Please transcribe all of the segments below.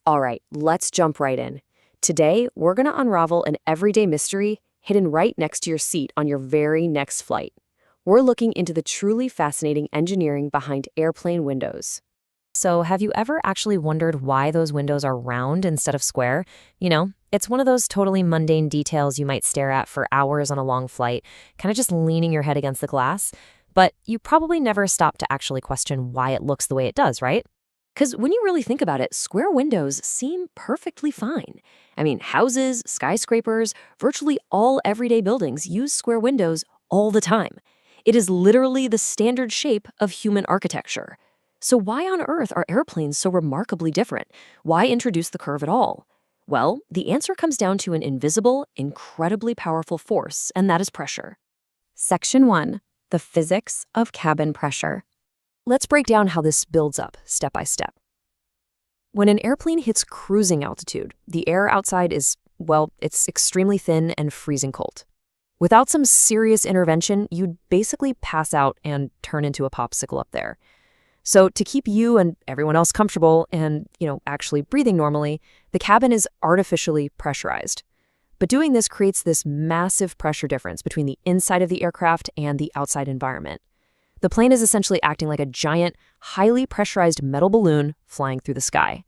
All right, let's jump right in. Today, we're going to unravel an everyday mystery hidden right next to your seat on your very next flight. We're looking into the truly fascinating engineering behind airplane windows. So, have you ever actually wondered why those windows are round instead of square? It's one of those totally mundane details you might stare at for hours on a long flight, kind of just leaning your head against the glass. But you probably never stop to actually question why it looks the way it does, right? Because when you really think about it, square windows seem perfectly fine. I mean, houses, skyscrapers, virtually all everyday buildings use square windows all the time. It is literally the standard shape of human architecture. So why on earth are airplanes so remarkably different? Why introduce the curve at all? Well, the answer comes down to an invisible, incredibly powerful force, and that is pressure. Section 1. The physics of cabin pressure. Let's break down how this builds up, step by step. When an airplane hits cruising altitude, the air outside is, well, it's extremely thin and freezing cold. Without some serious intervention, you'd basically pass out and turn into a popsicle up there. So to keep you and everyone else comfortable and, actually breathing normally, the cabin is artificially pressurized. But doing this creates this massive pressure difference between the inside of the aircraft and the outside environment. The plane is essentially acting like a giant, highly pressurized metal balloon flying through the sky.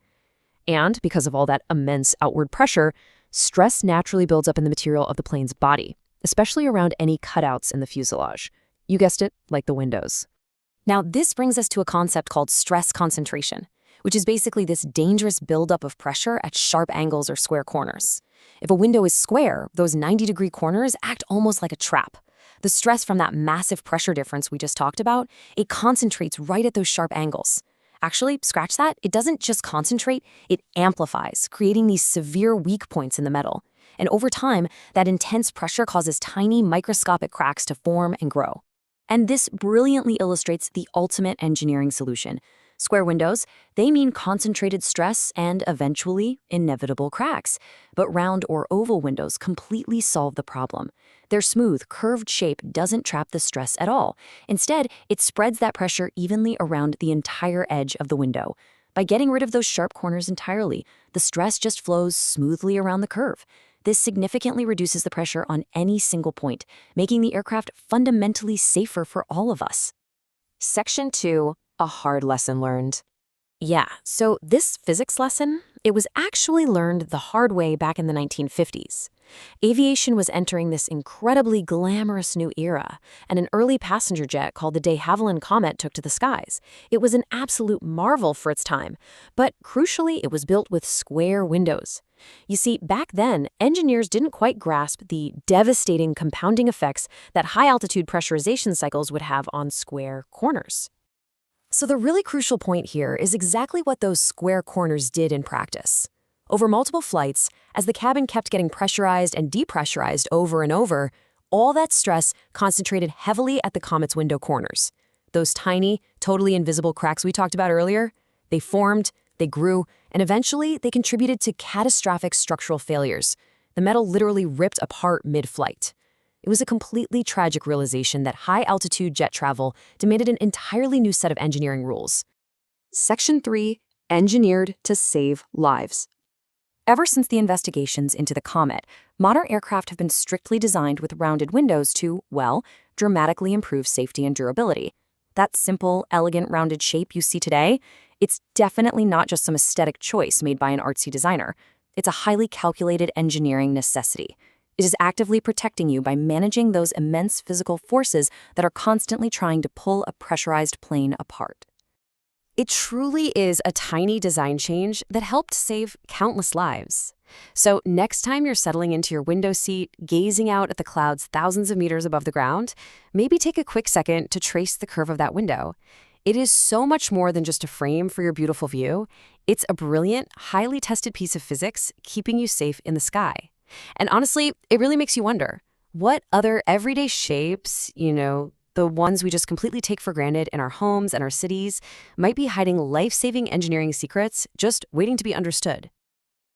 And because of all that immense outward pressure, stress naturally builds up in the material of the plane's body, especially around any cutouts in the fuselage. You guessed it, like the windows. Now, this brings us to a concept called stress concentration, which is basically this dangerous buildup of pressure at sharp angles or square corners. If a window is square, those 90-degree corners act almost like a trap. The stress from that massive pressure difference we just talked about, it concentrates right at those sharp angles. Actually, scratch that, it doesn't just concentrate, it amplifies, creating these severe weak points in the metal. And over time, that intense pressure causes tiny microscopic cracks to form and grow. And this brilliantly illustrates the ultimate engineering solution. Square windows, they mean concentrated stress and eventually inevitable cracks. But round or oval windows completely solve the problem. Their smooth, curved shape doesn't trap the stress at all. Instead, it spreads that pressure evenly around the entire edge of the window. By getting rid of those sharp corners entirely, the stress just flows smoothly around the curve. This significantly reduces the pressure on any single point, making the aircraft fundamentally safer for all of us. Section 2. A hard lesson learned. Yeah, so this physics lesson, it was actually learned the hard way back in the 1950s. Aviation was entering this incredibly glamorous new era, and an early passenger jet called the de Havilland Comet took to the skies. It was an absolute marvel for its time, but crucially, it was built with square windows. You see, back then, engineers didn't quite grasp the devastating compounding effects that high-altitude pressurization cycles would have on square corners. So the really crucial point here is exactly what those square corners did in practice. Over multiple flights, as the cabin kept getting pressurized and depressurized over and over, all that stress concentrated heavily at the Comet's window corners. Those tiny, totally invisible cracks we talked about earlier, they formed, they grew, and eventually they contributed to catastrophic structural failures. The metal literally ripped apart mid-flight. It was a completely tragic realization that high-altitude jet travel demanded an entirely new set of engineering rules. Section 3. Engineered to save lives. Ever since the investigations into the Comet, modern aircraft have been strictly designed with rounded windows to, well, dramatically improve safety and durability. That simple, elegant, rounded shape you see today, it's definitely not just some aesthetic choice made by an artsy designer. It's a highly calculated engineering necessity. It is actively protecting you by managing those immense physical forces that are constantly trying to pull a pressurized plane apart. It truly is a tiny design change that helped save countless lives. So next time you're settling into your window seat, gazing out at the clouds thousands of meters above the ground, maybe take a quick second to trace the curve of that window. It is so much more than just a frame for your beautiful view. It's a brilliant, highly tested piece of physics keeping you safe in the sky. And honestly, it really makes you wonder, what other everyday shapes, the ones we just completely take for granted in our homes and our cities, might be hiding life-saving engineering secrets just waiting to be understood?